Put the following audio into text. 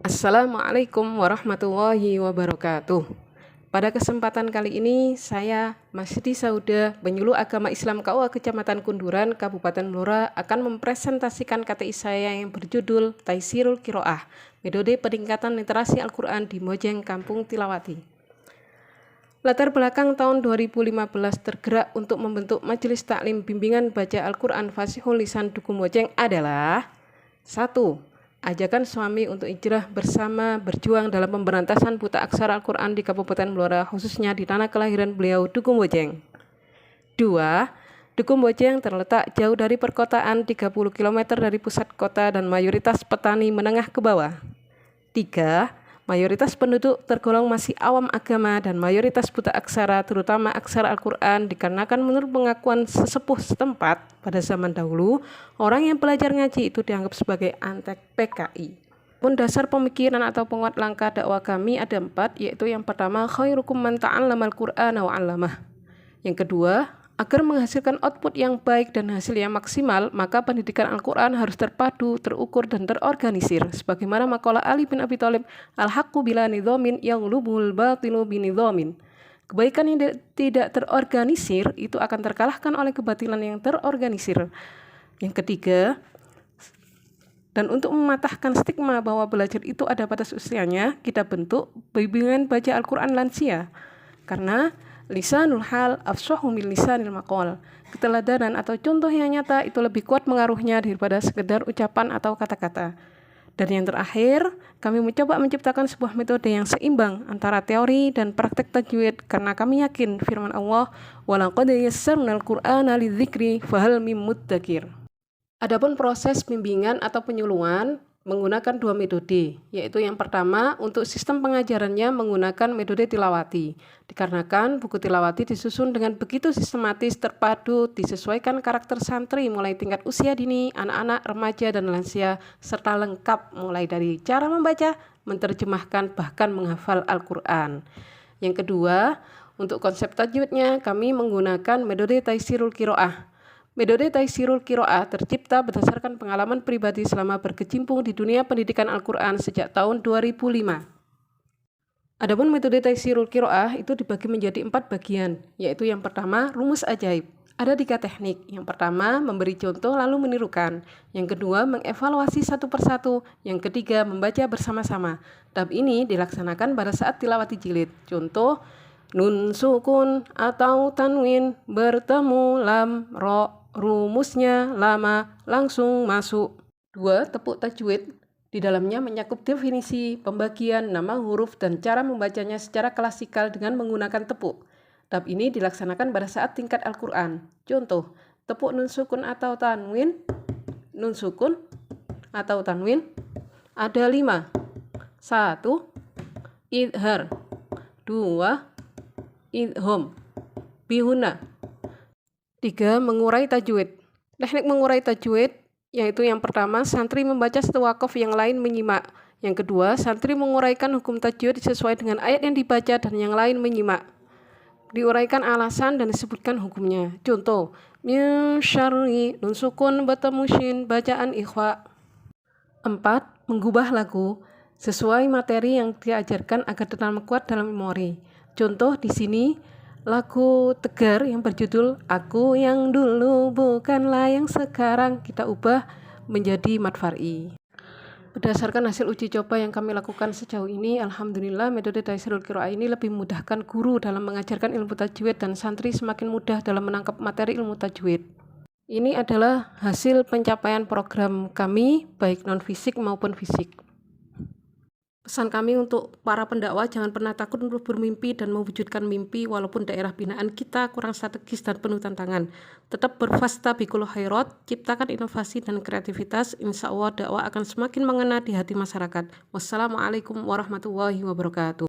Assalamualaikum warahmatullahi wabarakatuh. Pada kesempatan kali ini, saya Masdi Sauda, penyuluh agama Islam KUA Kecamatan Kunduran, Kabupaten Blora, akan mempresentasikan KTI saya yang berjudul Taisirul Qiro'ah, metode peningkatan literasi Al-Quran di Mojeng Kampung Tilawati. Latar belakang tahun 2015 tergerak untuk membentuk Majelis Taklim Bimbingan Baca Al-Quran Fasihul Lisan Duku Mojeng adalah 1. Ajakan suami untuk hijrah bersama berjuang dalam pemberantasan buta aksara Al-Quran di Kabupaten Blora, khususnya di tanah kelahiran beliau, Duku Mojeng. 2. Duku Mojeng terletak jauh dari perkotaan, 30 km dari pusat kota dan mayoritas petani menengah ke bawah. 3. Mayoritas penduduk tergolong masih awam agama dan mayoritas buta aksara, terutama aksara Al-Quran, dikarenakan menurut pengakuan sesepuh setempat pada zaman dahulu, orang yang belajar ngaji itu dianggap sebagai antek PKI. Pun dasar pemikiran atau penguat langkah dakwah kami ada 4, yaitu yang pertama, khairukum man ta'allamal Qur'ana wa 'allamah. Yang kedua, agar menghasilkan output yang baik dan hasil yang maksimal, maka pendidikan Al-Quran harus terpadu, terukur, dan terorganisir. Sebagaimana makalah Ali bin Abi Thalib, al-haqqu bila nidhamin yaghlubul batilu binidhamin. Kebaikan yang tidak terorganisir itu akan terkalahkan oleh kebatilan yang terorganisir. Yang ketiga, dan untuk mematahkan stigma bahwa belajar itu ada batas usianya, kita bentuk bimbingan baca Al-Quran lansia. Karena lisanul hal afsahu min lisanil maqal. Keteladanan atau contoh yang nyata itu lebih kuat pengaruhnya daripada sekedar ucapan atau kata-kata. Dan yang terakhir, kami mencoba menciptakan sebuah metode yang seimbang antara teori dan praktek tajwid, karena kami yakin firman Allah, walaqad yassarnal Qur'ana lidzikri fahal mim muddakir. Adapun proses bimbingan atau penyuluhan menggunakan 2 metode, yaitu yang pertama untuk sistem pengajarannya menggunakan metode tilawati. Dikarenakan buku tilawati disusun dengan begitu sistematis, terpadu, disesuaikan karakter santri mulai tingkat usia dini, anak-anak, remaja, dan lansia, serta lengkap mulai dari cara membaca, menerjemahkan, bahkan menghafal Al-Quran. Yang kedua, untuk konsep tajwidnya kami menggunakan metode Taisirul Qiro'ah. Metode Taisirul Qiro'ah tercipta berdasarkan pengalaman pribadi selama berkecimpung di dunia pendidikan Al-Quran sejak tahun 2005. Adapun metode Taisirul Qiro'ah itu dibagi menjadi 4 bagian, yaitu yang pertama, rumus ajaib. Ada 3 teknik. Yang pertama, memberi contoh lalu menirukan. Yang kedua, mengevaluasi satu persatu. Yang ketiga, membaca bersama-sama. Tahap ini dilaksanakan pada saat tilawati jilid. Contoh, nun sukun atau tanwin bertemu lam ro. Rumusnya lama langsung masuk. 2. Tepuk tajwid. Di dalamnya menyakup definisi, pembagian, nama huruf, dan cara membacanya secara klasikal dengan menggunakan tepuk. Tahap ini dilaksanakan pada saat tingkat Al-Quran. Contoh, tepuk nun sukun atau tanwin. Nun sukun atau tanwin ada 5. 1. Idhar. 2. Idhom. Bihuna. 3. Mengurai tajwid. Teknik mengurai tajwid yaitu yang pertama, santri membaca satu wakof, yang lain menyimak. Yang kedua, santri menguraikan hukum tajwid sesuai dengan ayat yang dibaca dan yang lain menyimak. Diuraikan alasan dan disebutkan hukumnya. Contoh, min syarri nun sukun bertemu shin, bacaan ikhfa. 4. Menggubah lagu sesuai materi yang diajarkan agar tertanam kuat dalam memori. Contoh di sini lagu Tegar yang berjudul Aku Yang Dulu Bukanlah Yang Sekarang kita ubah menjadi mad far'i. Berdasarkan hasil uji coba yang kami lakukan sejauh ini, alhamdulillah metode Taisirul Qiro'ah ini lebih memudahkan guru dalam mengajarkan ilmu tajwid dan santri semakin mudah dalam menangkap materi ilmu tajwid. Ini adalah hasil pencapaian program kami baik non-fisik maupun fisik. Pesan kami untuk para pendakwah, jangan pernah takut untuk bermimpi dan mewujudkan mimpi walaupun daerah binaan kita kurang strategis dan penuh tantangan. Tetap berfastabiqul khairat, ciptakan inovasi dan kreativitas, insya Allah dakwah akan semakin mengena di hati masyarakat. Wassalamualaikum warahmatullahi wabarakatuh.